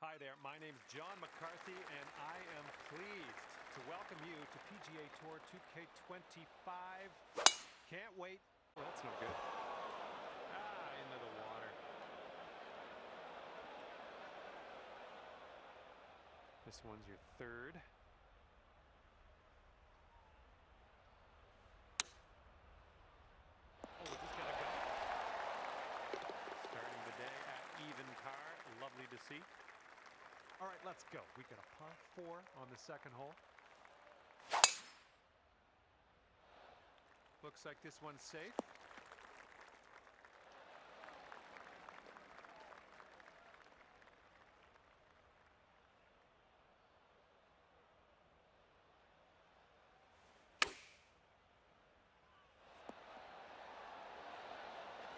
Hi there, my name's John McCarthy, and I am pleased to welcome you to PGA Tour 2K25. Can't wait. Well, that's no good. Into the water. This one's your third. Oh, we just gotta go. Starting the day at even par. Lovely to see. All right, let's go. We got a par 4 on the second hole. Looks like this one's safe.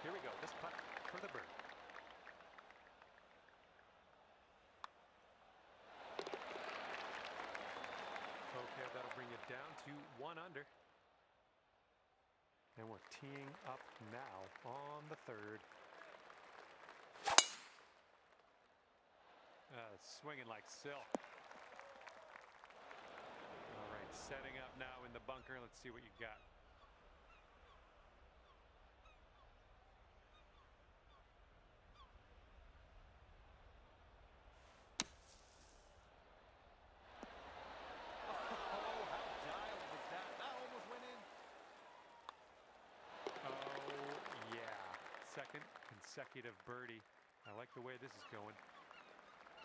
Here we go. This putt for the bird. Okay, that'll bring it down to 1 under. And we're teeing up now on the third. Swinging like silk. All right, setting up now in the bunker. Let's see what you got. Second consecutive birdie. I like the way this is going.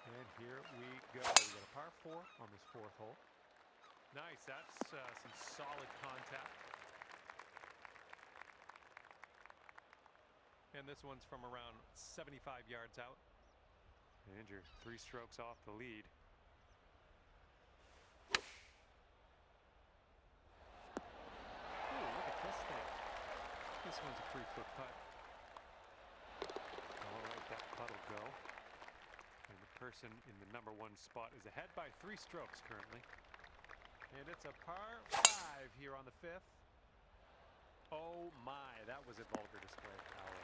And here we go. We got a par 4 on this fourth hole. Nice. That's some solid contact. And this one's from around 75 yards out. And you're 3 strokes off the lead. Ooh, look at this thing. This one's a 3-foot putt. All right, that putt will go. And the person in the number 1 spot is ahead by 3 strokes currently. And it's a par 5 here on the 5th. Oh my, that was a vulgar display of power.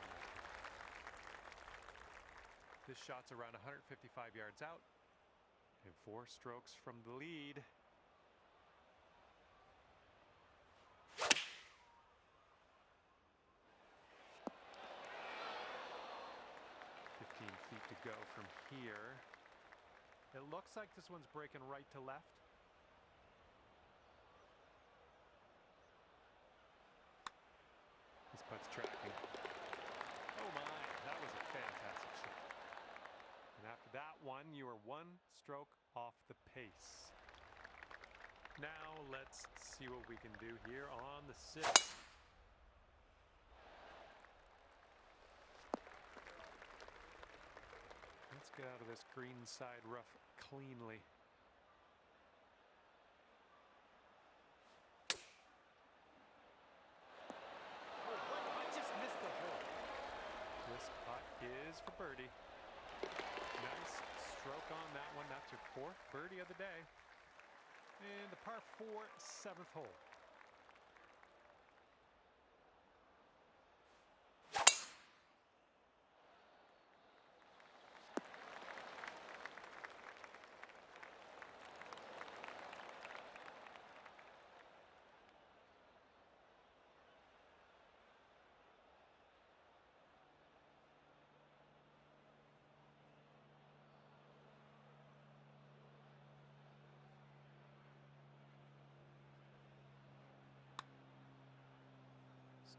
This shot's around 155 yards out. And 4 strokes from the lead. Feet to go from here. It looks like this one's breaking right to left. This putt's tracking. Oh my, that was a fantastic shot. And after that one, you are 1 stroke off the pace. Now let's see what we can do here on the 6th. Let's get out of this green side rough cleanly. Oh, I just missed the hole. This putt is for birdie. Nice stroke on that one. That's your 4th birdie of the day. And the par 4, 7th hole.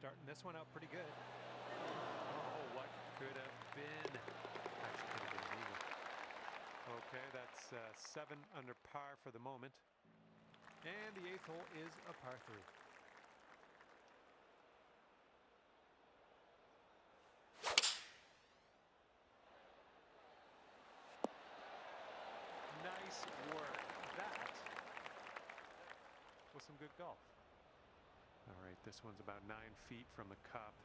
Starting this one out pretty good. Oh, what could have been? Actually, could have been an eagle. Okay, that's 7 under par for the moment. And the 8th hole is a par 3. Nice work. That was some good golf. All right, this one's about 9 feet from the cup.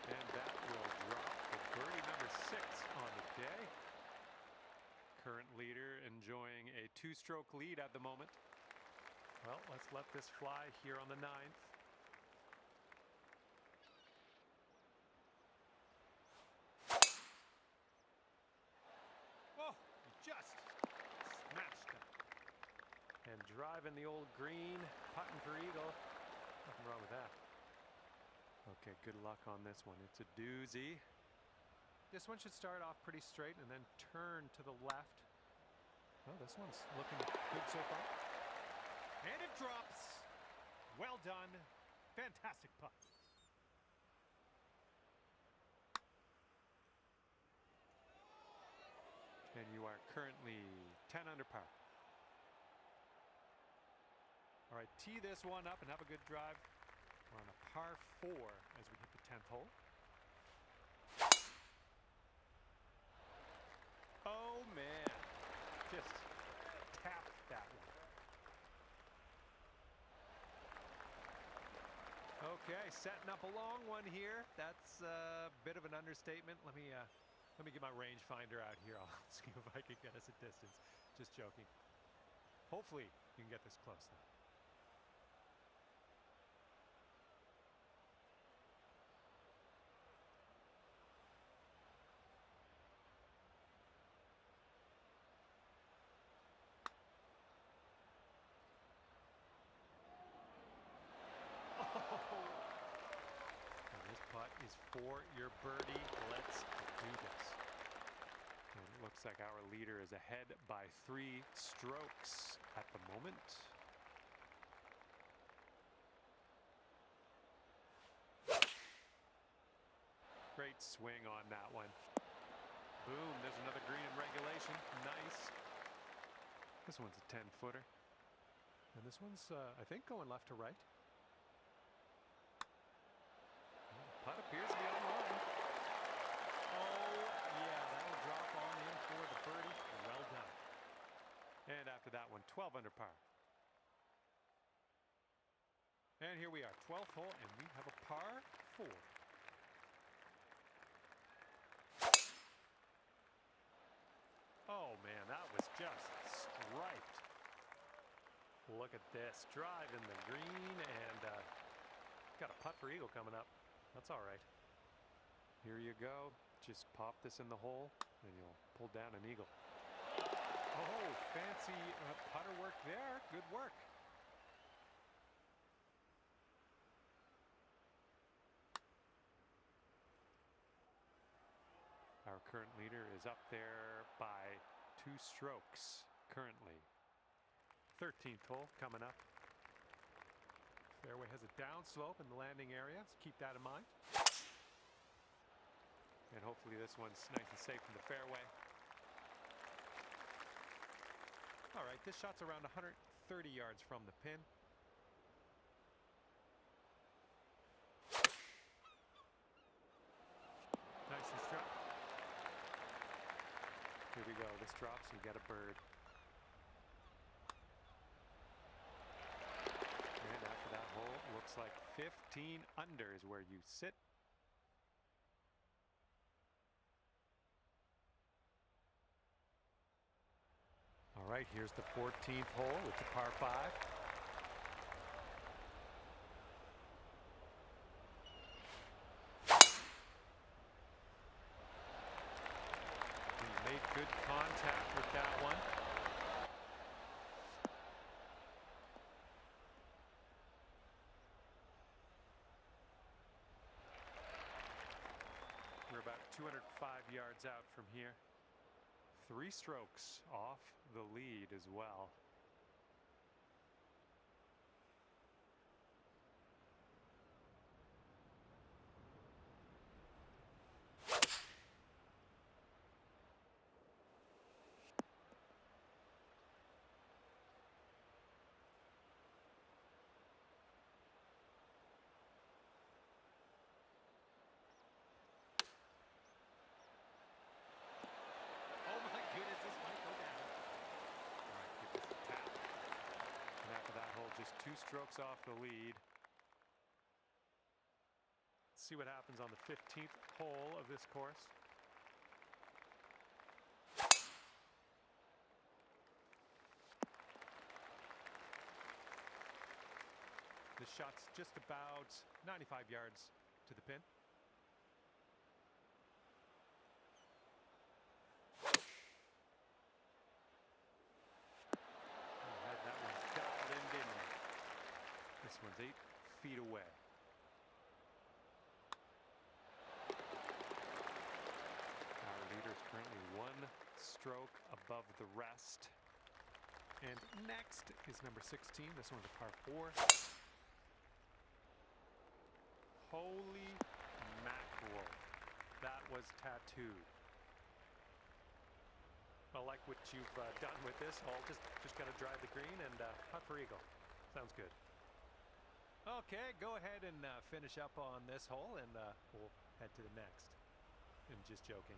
And that will drop the birdie number 6 on the day. Current leader enjoying a 2-stroke lead at the moment. Well, let's let this fly here on the 9th. driving the old green, putting for eagle. Nothing wrong with that. Okay, good luck on this one. It's a doozy. This one should start off pretty straight and then turn to the left. Oh, this one's looking good so far. And it drops. Well done. Fantastic putt. And you are currently 10 under par. All right, tee this one up and have a good drive. We're on a par 4 as we hit the 10th hole. Oh, man. Just tapped that one. Okay, setting up a long one here. That's a bit of an understatement. Let me get my rangefinder out here. I'll see if I can get us a distance. Just joking. Hopefully you can get this close though. And this putt is for your birdie. Let's do this. And it looks like our leader is ahead by 3 strokes at the moment. Great swing on that one. Boom, there's another green in regulation. Nice. This one's a 10-footer. And this one's, I think, going left to right. Putt appears to be on the line. Oh, yeah, that'll drop on in for the birdie. Well done. And after that one, 12 under par. And here we are, 12th hole, and we have a par 4. Oh, man, that was just striped. Look at this. Drive in the green, and got a putt for eagle coming up. That's all right. Here you go. Just pop this in the hole, and you'll pull down an eagle. Oh, fancy putter work there. Good work. Our current leader is up there by 2 strokes currently. 13th hole coming up. Fairway has a downslope in the landing area, so keep that in mind. And hopefully this one's nice and safe in the fairway. All right, this shot's around 130 yards from the pin. Nice and straight. Here we go. This drops, you get a bird. And after that hole, looks like 15 under is where you sit. All right, here's the 14th hole. It's a par 5. Made good contact with that one. We're about 205 yards out from here. 3 strokes off the lead as well. Just 2 strokes off the lead. Let's see what happens on the 15th hole of this course. This shot's just about 95 yards to the pin. Had that one irons 8 feet away. Our leader is currently 1 stroke above the rest. And next is number 16. This one's a par 4. Holy mackerel. That was tattooed. I like what you've done with this hole. Just got to drive the green and putt for eagle. Sounds good. Okay, go ahead and finish up on this hole, and we'll head to the next. I'm just joking.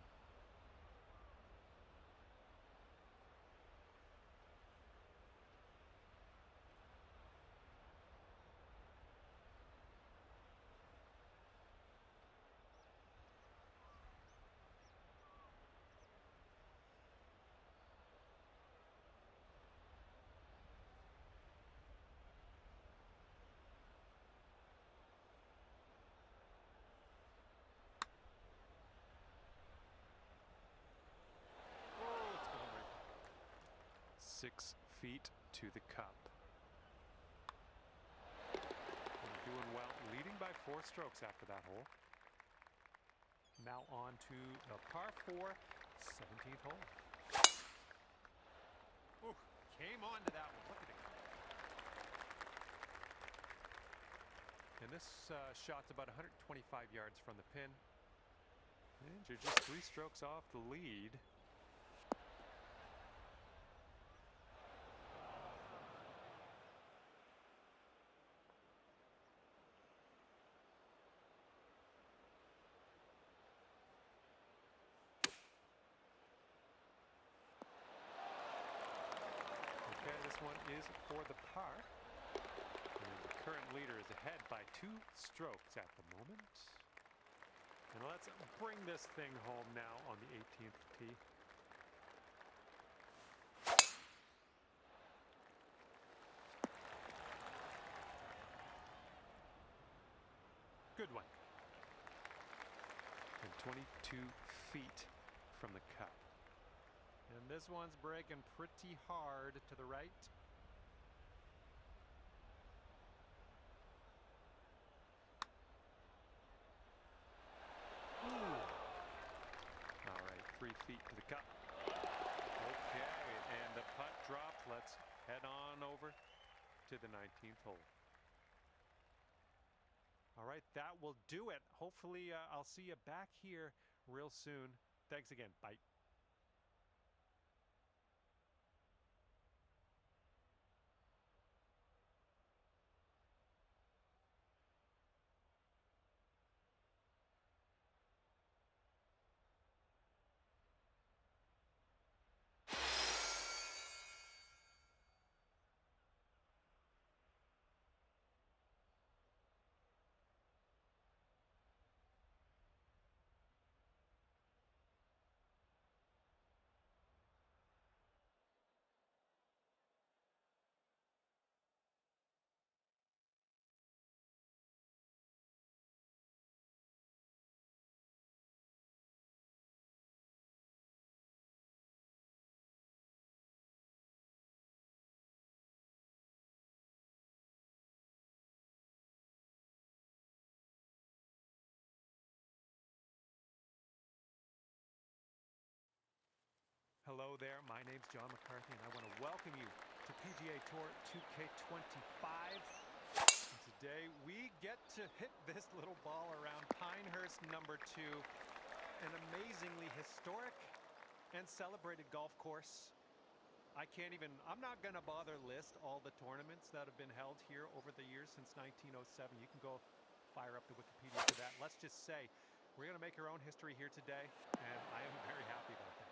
Oh, it's going right. 6 feet to the cup. We're doing well, leading by 4 strokes after that hole. Now on to the par 4, 17th hole. Ooh, came on to that one. Look at it. And this shot's about 125 yards from the pin. And you're just 3 strokes off the lead. Okay, this one is for the par. And the current leader is ahead by 2 strokes at the moment. And let's bring this thing home now on the 18th tee. Good one. And 22 feet from the cup. And this one's breaking pretty hard to the right. Ooh. All right, 3 feet to the cup. Okay, and the putt dropped. Let's head on over to the 19th hole. All right, that will do it. Hopefully, I'll see you back here real soon. Thanks again. Bye. Hello there, my name's John McCarthy, and I want to welcome you to PGA Tour 2K25. And today we get to hit this little ball around Pinehurst number 2, an amazingly historic and celebrated golf course. I'm not going to bother list all the tournaments that have been held here over the years since 1907. You can go fire up the Wikipedia for that. Let's just say we're going to make our own history here today, and I am very happy about that.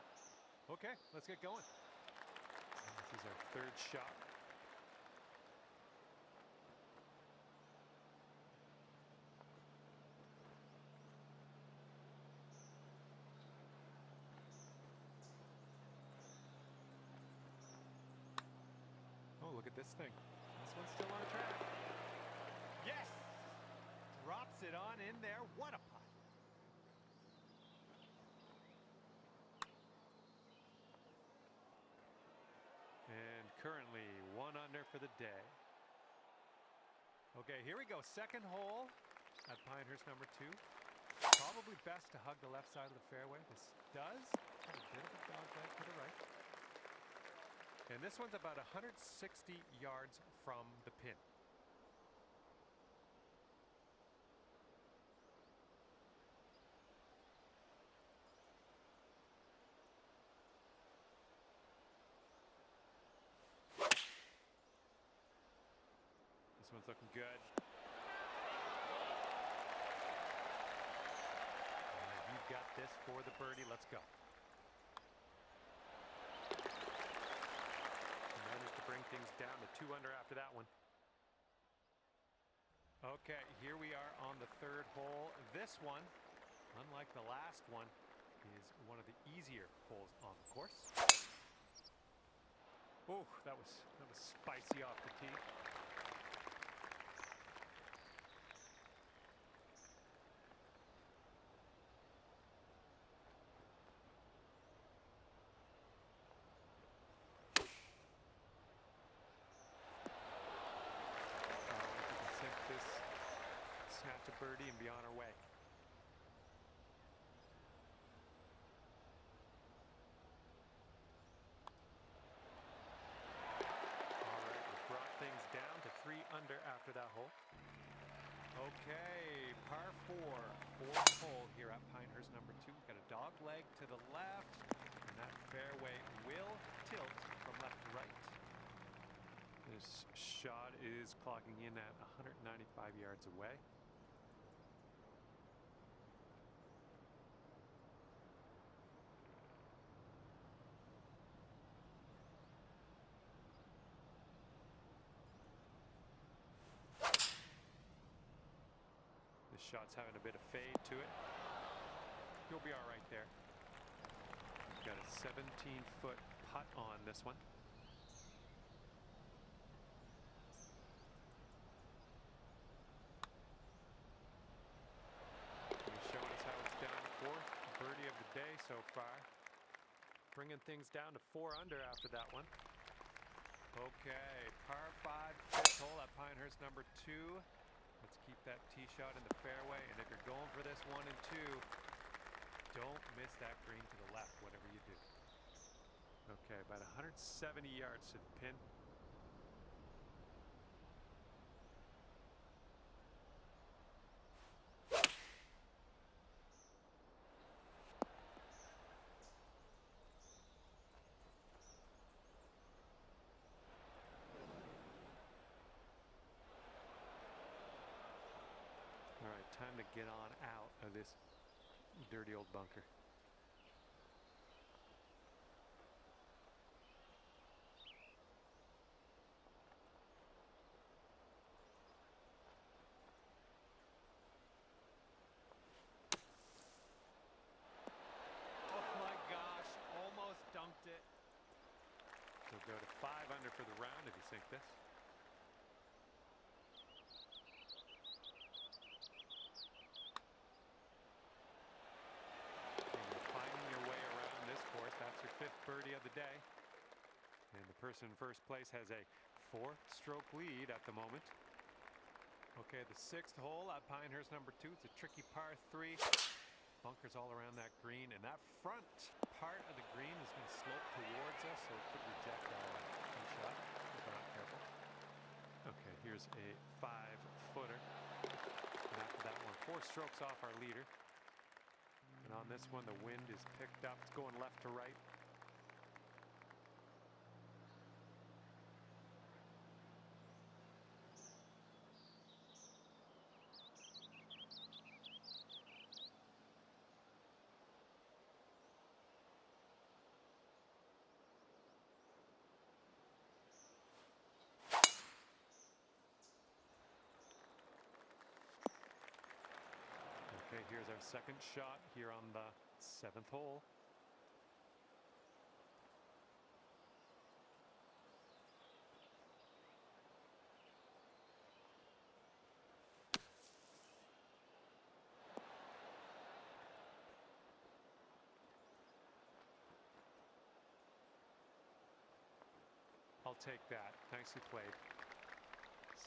Okay, let's get going. This is our 3rd shot. Oh, look at this thing. This one's still on track. Yes! Drops it on in there. What a putt. And currently 1 under for the day. Okay, here we go. Second hole at Pinehurst number 2. Probably best to hug the left side of the fairway. This does have a bit of a dog leg to the right. And this one's about 160 yards from the pin. This one's looking good. You've got this for the birdie. Let's go. Managed to bring things down to 2 under after that one. Okay, here we are on the third hole. This one, unlike the last one, is one of the easier holes on the course. Oh, that was spicy off the tee. Snatch a birdie and be on our way. All right, we brought things down to 3 under after that hole. Okay, par 4, fourth hole here at Pinehurst number 2. We've got a dog leg to the left, and that fairway will tilt from left to right. This shot is clocking in at 195 yards away. This shot's having a bit of fade to it. You'll be all right there. Got a 17-foot putt on this one. He's showing us how it's done. 4th birdie of the day so far. Bringing things down to 4 under after that one. Okay, par 5, 5th hole at Pinehurst number 2. Let's keep that tee shot in the fairway, and if you're going for this 1 and 2, don't miss that green to the left, whatever you do. Okay, about 170 yards to the pin. All right, time to get on out of this dirty old bunker. Oh my gosh, almost dunked it. We'll go to 5 under for the round if you sink this. That's your 5th birdie of the day. And the person in first place has a 4-stroke lead at the moment. Okay, the 6th hole at Pinehurst number 2. It's a tricky par 3. Bunkers all around that green, and that front part of the green is going to slope towards us, so it could reject our tee shot if we're not careful. Okay, here's a 5-footer. And after that one, 4 strokes off our leader. And on this one, the wind is picked up. It's going left to right. Okay, here's our second shot here on the 7th hole. I'll take that. Nicely played.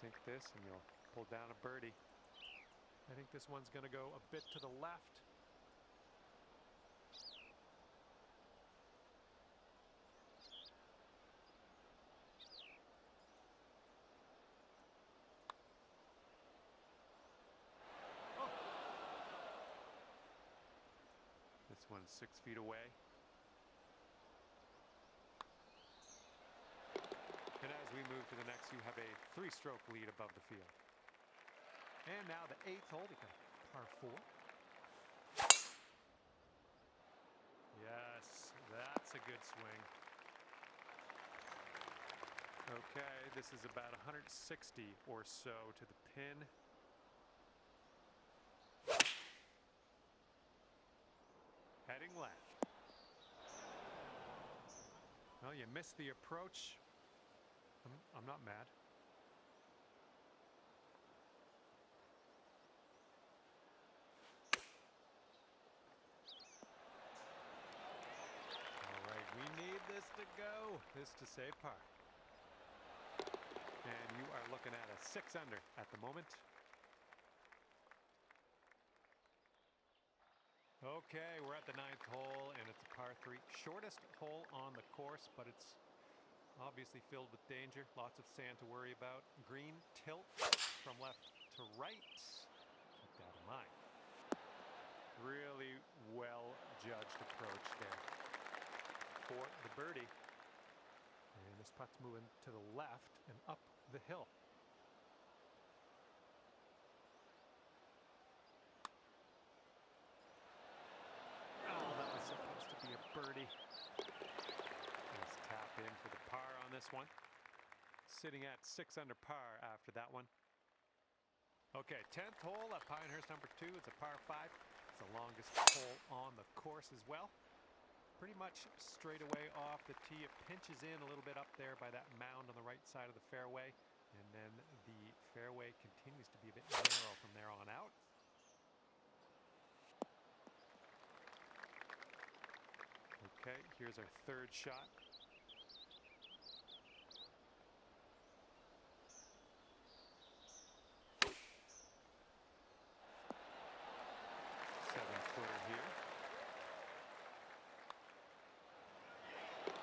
Sink this and you'll pulled down a birdie. I think this one's going to go a bit to the left. Oh. This one's 6 feet away. And as we move to the next, you have a 3-stroke lead above the field. And now the 8th hole, we got par 4. Yes, that's a good swing. Okay, this is about 160 or so to the pin. Heading left. Well, you missed the approach. I'm not mad. All right, we need this to go. This to save par. And you are looking at a 6 under at the moment. Okay, we're at the 9th hole, and it's a par 3. Shortest hole on the course, but it's obviously filled with danger. Lots of sand to worry about. Green tilt from left to right. Keep that in mind. Really well judged approach there for the birdie. And this putt's moving to the left and up the hill. Oh, that was supposed to be a birdie. Let's tap in for the par on this one. Sitting at 6 under par after that one. Okay, 10th hole at Pinehurst number 2. It's a par 5. It's the longest hole on the course as well. Pretty much straight away off the tee. It pinches in a little bit up there by that mound on the right side of the fairway. And then the fairway continues to be a bit narrow from there on out. Okay, here's our 3rd shot. Seven-footer here.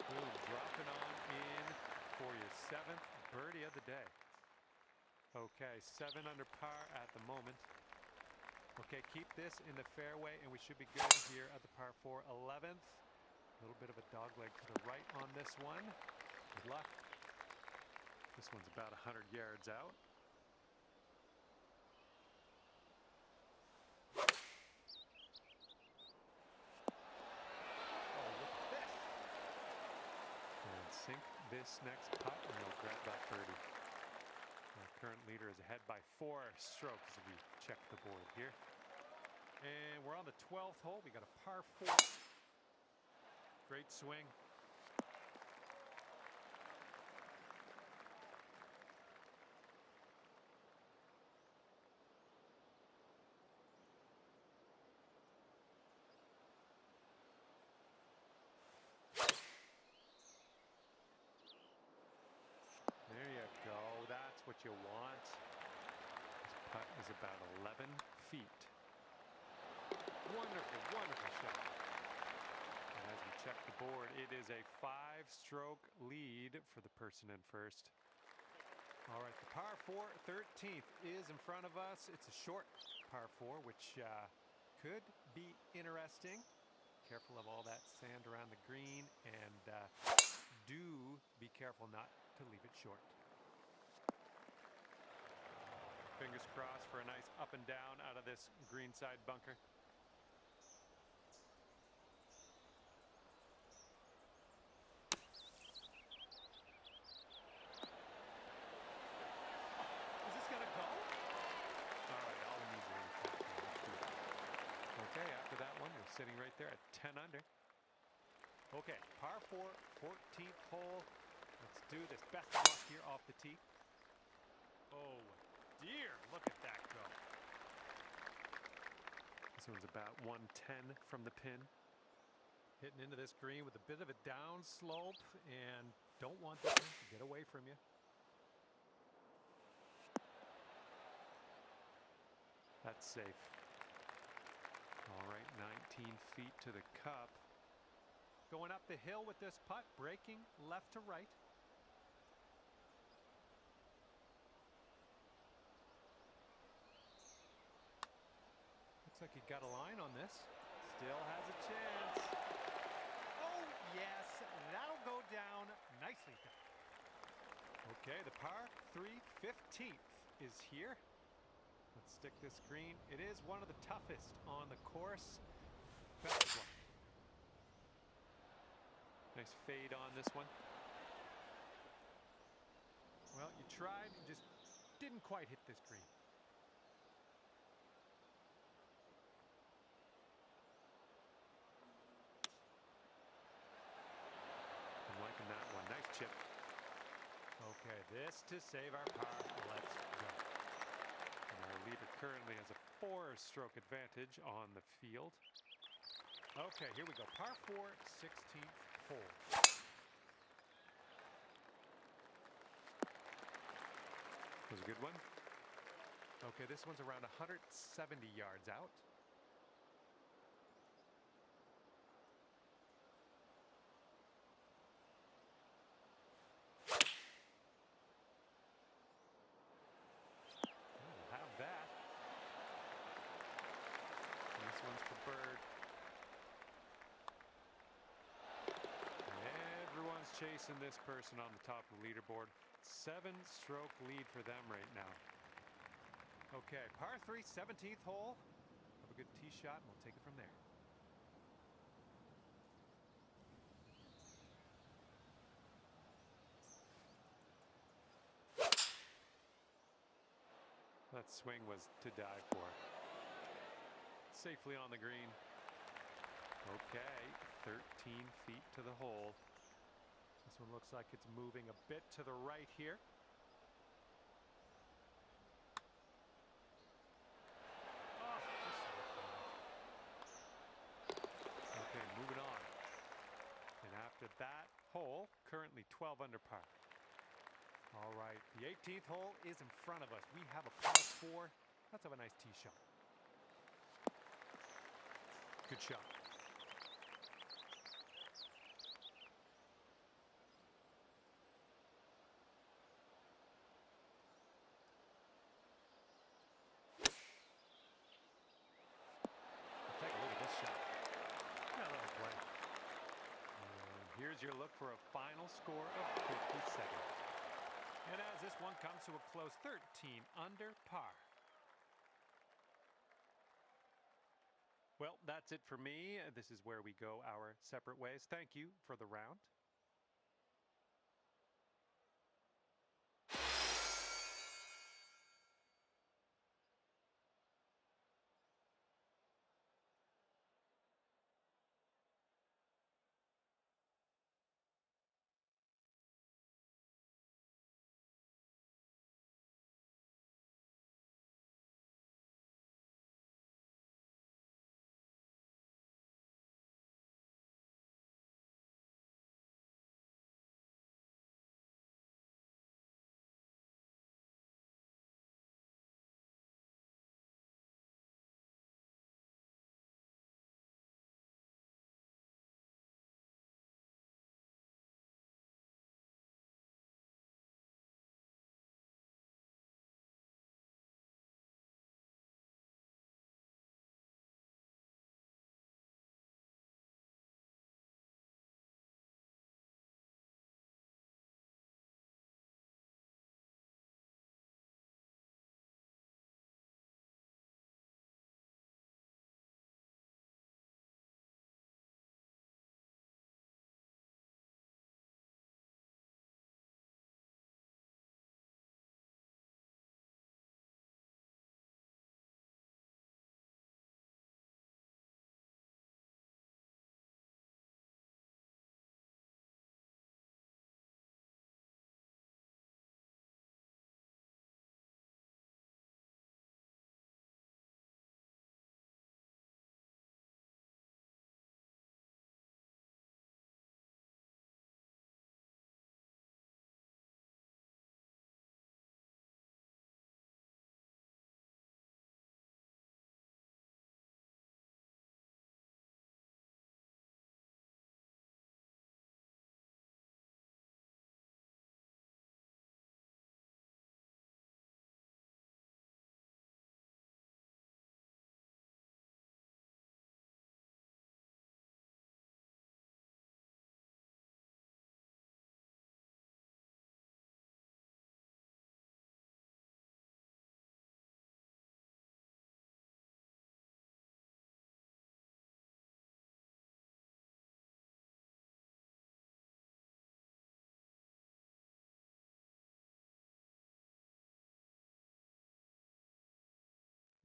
Boom, dropping on in for your 7th birdie of the day. Okay, 7 under par at the moment. Okay, keep this in the fairway and we should be good here at the par 4. 11th. A little bit of a dogleg to the right on this one. Good luck. This one's about 100 yards out. Oh, look at this. And sink this next putt and you'll grab that birdie. Our current leader is ahead by 4 strokes as we check the board here. And we're on the 12th hole. We got a par 4. Great swing. There you go. That's what you want. This putt is about 11 feet. Wonderful, wonderful shot. And as we check the board, it is a 5-stroke lead for the person in first. All right, the par 4, 13th is in front of us. It's a short par 4, which could be interesting. Careful of all that sand around the green, and do be careful not to leave it short. Fingers crossed for a nice up and down out of this greenside bunker. Is this gonna go? All right, I'll move it. Okay, after that one, we're sitting right there at 10 under. Okay, par 4, 14th hole. Let's do this. Best of luck here off the tee. Oh dear, look at that go. This one's about 110 from the pin. Hitting into this green with a bit of a down slope, and don't want that one to get away from you. That's safe. All right, 19 feet to the cup. Going up the hill with this putt, breaking left to right. Looks like he got a line on this. Still has a chance. Oh, yes, that'll go down. Nicely done. Okay, the par 3 15th is here. Let's stick this green. It is one of the toughest on the course. Best of luck. Nice fade on this one. Well, you tried, you just didn't quite hit this green. I'm liking that one. Nice chip. Okay, this to save our par. Let's go. And our leader currently has a 4-stroke advantage on the field. Okay, here we go. Par 4, 16th hole. That was a good one. Okay, this one's around 170 yards out. We'll have that. And this one's for bird. Everyone's chasing this person on the top of the leaderboard. 7-stroke lead for them right now. Okay, par 3, 17th hole. Have a good tee shot, and we'll take it from there. That swing was to die for. Safely on the green. Okay, 13 feet to the hole. This one looks like it's moving a bit to the right here. Okay, moving on. And after that hole, currently 12 under par. All right, the 18th hole is in front of us. We have a par 4. Let's have a nice tee shot. Good shot. Take a look at this shot. Yeah, that'll play. And here's your look for a final score of 57. And as this one comes to a close, 13 under par. Well, that's it for me. This is where we go our separate ways. Thank you for the round.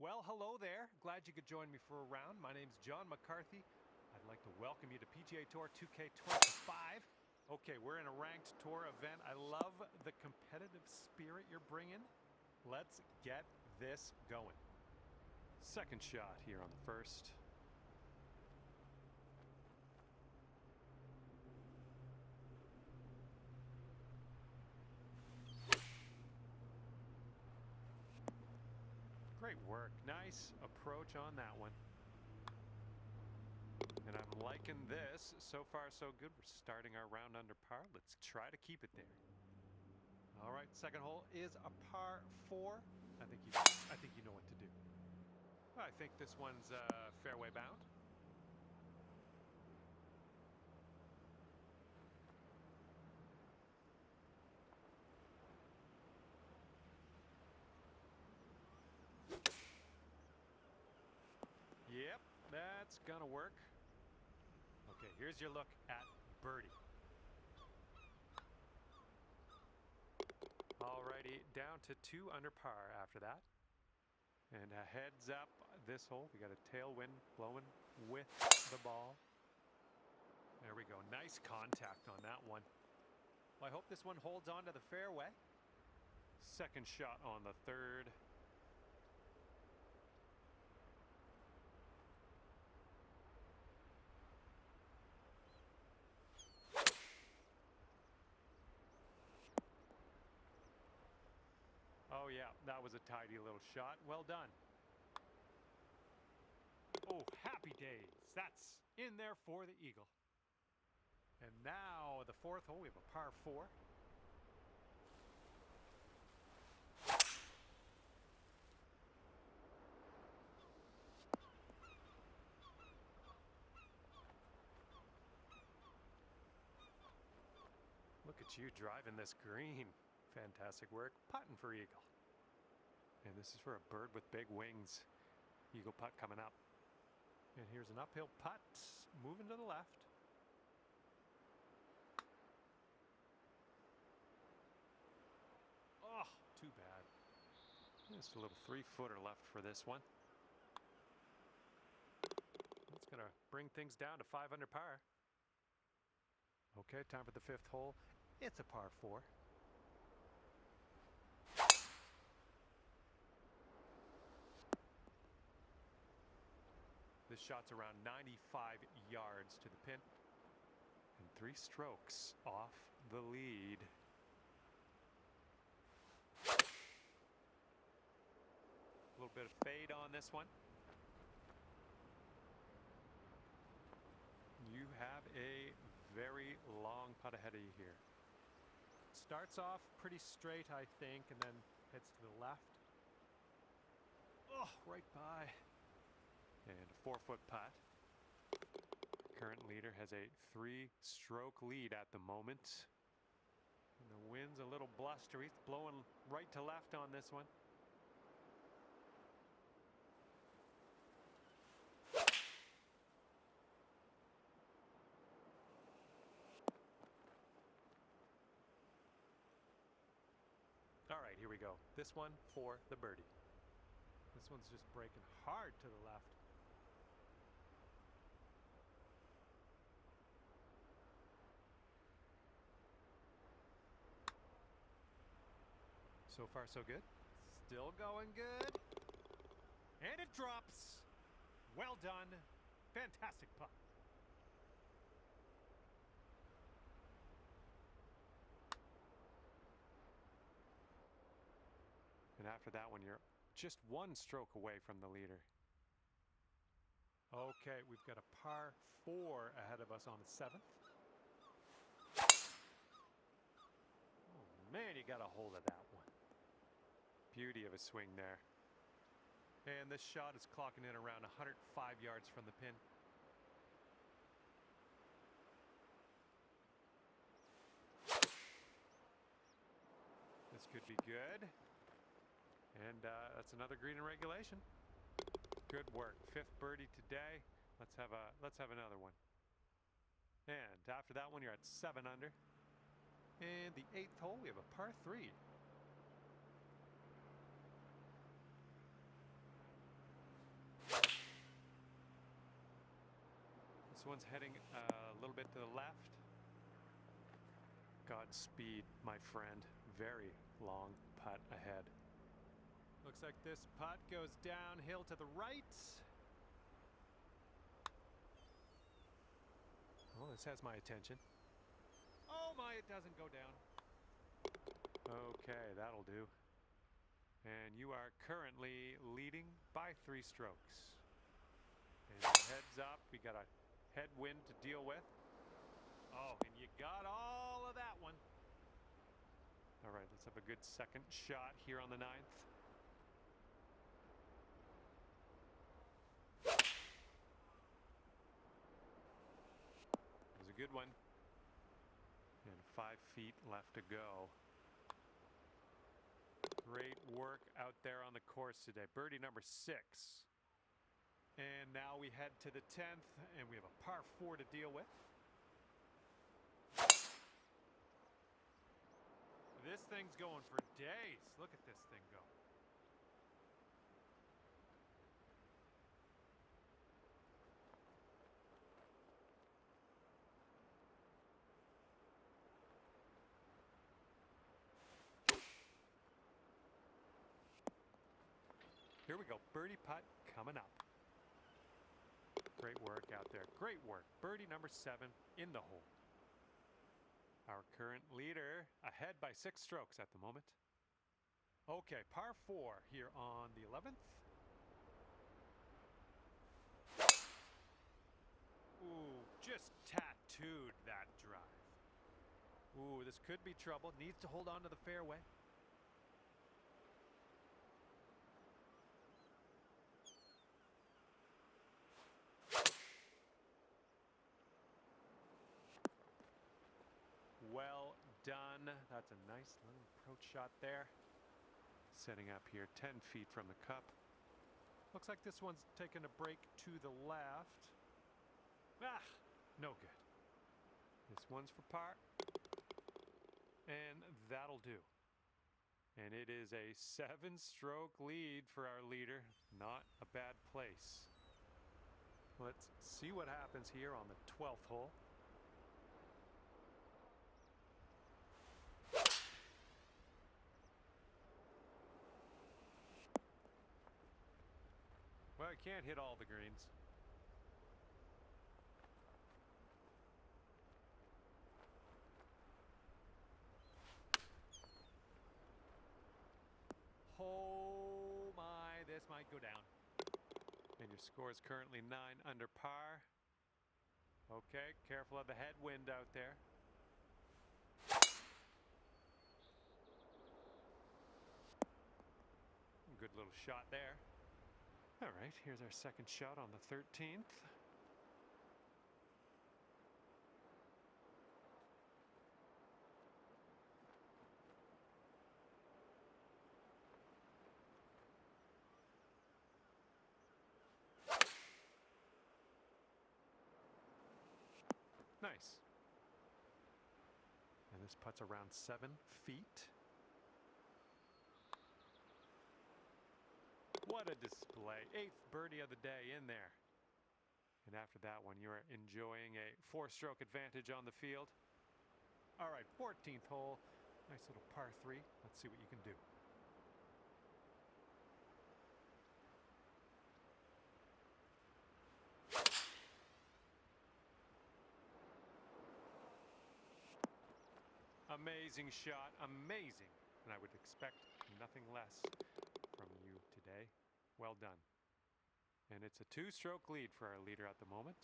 Well, hello there. Glad you could join me for a round. My name's John McCarthy. I'd like to welcome you to PGA Tour 2K25. Okay, we're in a ranked tour event. I love the competitive spirit you're bringing. Let's get this going. Second shot here on the first. Great work. Nice approach on that one. And I'm liking this. So far, so good. We're starting our round under par. Let's try to keep it there. All right, second hole is a par 4. I think you know what to do. I think this one's fairway bound. Yep, that's gonna work. Okay, here's your look at birdie. Alrighty, down to 2 under par after that. And a heads up this hole. We got a tailwind blowing with the ball. There we go. Nice contact on that one. Well, I hope this one holds on to the fairway. Second shot on the third. Oh yeah, that was a tidy little shot. Well done. Oh, happy days. That's in there for the eagle. And now the fourth hole, we have a par 4. Look at you driving this green. Fantastic work. Putting for eagle. And this is for a bird with big wings. Eagle putt coming up. And here's an uphill putt. Moving to the left. Oh, too bad. Just a little 3-footer left for this one. That's going to bring things down to 5 under par. Okay, time for the fifth hole. It's a par 4. This shot's around 95 yards to the pin. And 3 strokes off the lead. A little bit of fade on this one. You have a very long putt ahead of you here. Starts off pretty straight, I think, and then heads to the left. Oh, right by. And a 4-foot putt. Current leader has a 3-stroke lead at the moment. And the wind's a little blustery. It's blowing right to left on this one. All right, here we go. This one for the birdie. This one's just breaking hard to the left. So far, so good. Still going good. And it drops. Well done. Fantastic putt. And after that one, you're just 1 stroke away from the leader. Okay, we've got a par 4 ahead of us on the 7th. Oh, man, you got a hold of that one. Beauty of a swing there. And this shot is clocking in around 105 yards from the pin. This could be good. And that's another green in regulation. Good work. 5th birdie today. Let's have another one. And after that one, you're at 7 under. And the 8th hole, we have a par 3. This one's heading a little bit to the left. Godspeed, my friend. Very long putt ahead. Looks like this putt goes downhill to the right. Oh, this has my attention. Oh my, it doesn't go down. Okay, that'll do. And you are currently leading by 3 strokes. And heads up, we got a headwind to deal with. Oh, and you got all of that one. All right, let's have a good second shot here on the 9th. It was a good one. And 5 feet left to go. Great work out there on the course today. Birdie number 6. And now we head to the 10th, and we have a par 4 to deal with. This thing's going for days. Look at this thing go. Here we go. Birdie putt coming up. Great work out there. Great work. Birdie number 7 in the hole. Our current leader ahead by 6 strokes at the moment. Okay, par 4 here on the 11th. Ooh, just tattooed that drive. Ooh, this could be trouble. Needs to hold on to the fairway. Well done. That's a nice little approach shot there. Setting up here 10 feet from the cup. Looks like this one's taking a break to the left. Ah, no good. This one's for par. And that'll do. And it is a 7-stroke lead for our leader. Not a bad place. Let's see what happens here on the 12th hole. Well, I can't hit all the greens. Oh my, this might go down. And your score is currently 9 under par. Okay, careful of the headwind out there. Good little shot there. All right, here's our second shot on the 13th. Nice. And this putt's around 7 feet. What a display. 8th birdie of the day in there. And after that one, you're enjoying a 4-stroke advantage on the field. All right, 14th hole. Nice little par 3. Let's see what you can do. Amazing shot, amazing. And I would expect nothing less from you today. Well done. And it's a 2-stroke lead for our leader at the moment.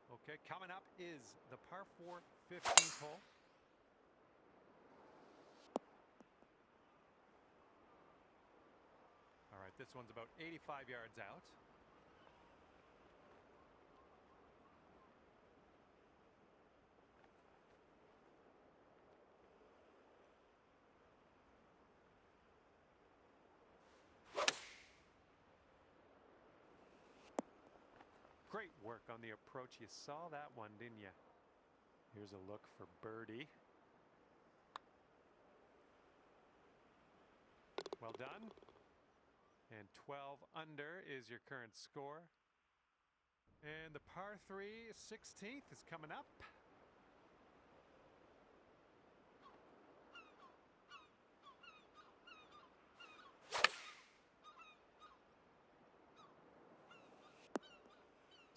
Okay, coming up is the par 4 15th hole. All right, this one's about 85 yards out. Great work on the approach. You saw that one, didn't you? Here's a look for birdie. Well done. And 12 under is your current score. And the par 3 16th is coming up.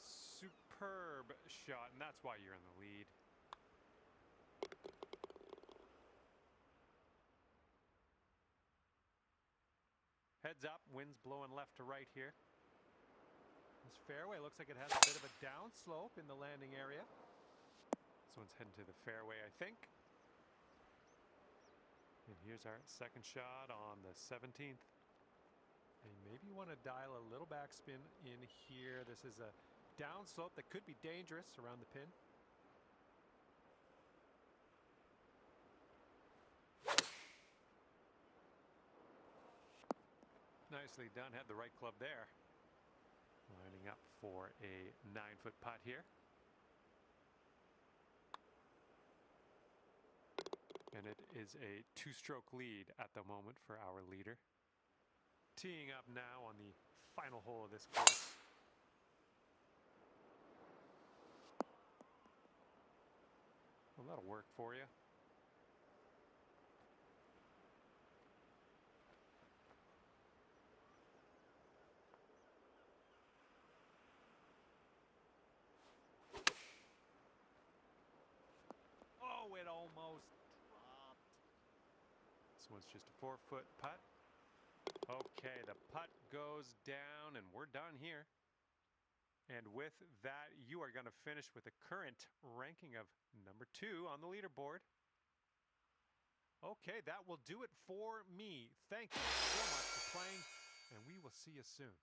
Superb shot, and that's why you're in the lead. Heads up, wind's blowing left to right here. This fairway looks like it has a bit of a downslope in the landing area. This one's heading to the fairway, I think. And here's our second shot on the 17th. And maybe you want to dial a little backspin in here. This is a downslope that could be dangerous around the pin. Nicely done, had the right club there. Lining up for a 9-foot putt here. And it is a 2-stroke lead at the moment for our leader. Teeing up now on the final hole of this course. Well, that'll work for you. Oh, it almost dropped. This one's just a 4-foot putt. Okay, the putt goes down and we're done here. And with that, you are going to finish with a current ranking of number 2 on the leaderboard. Okay, that will do it for me. Thank you so much for playing, and we will see you soon.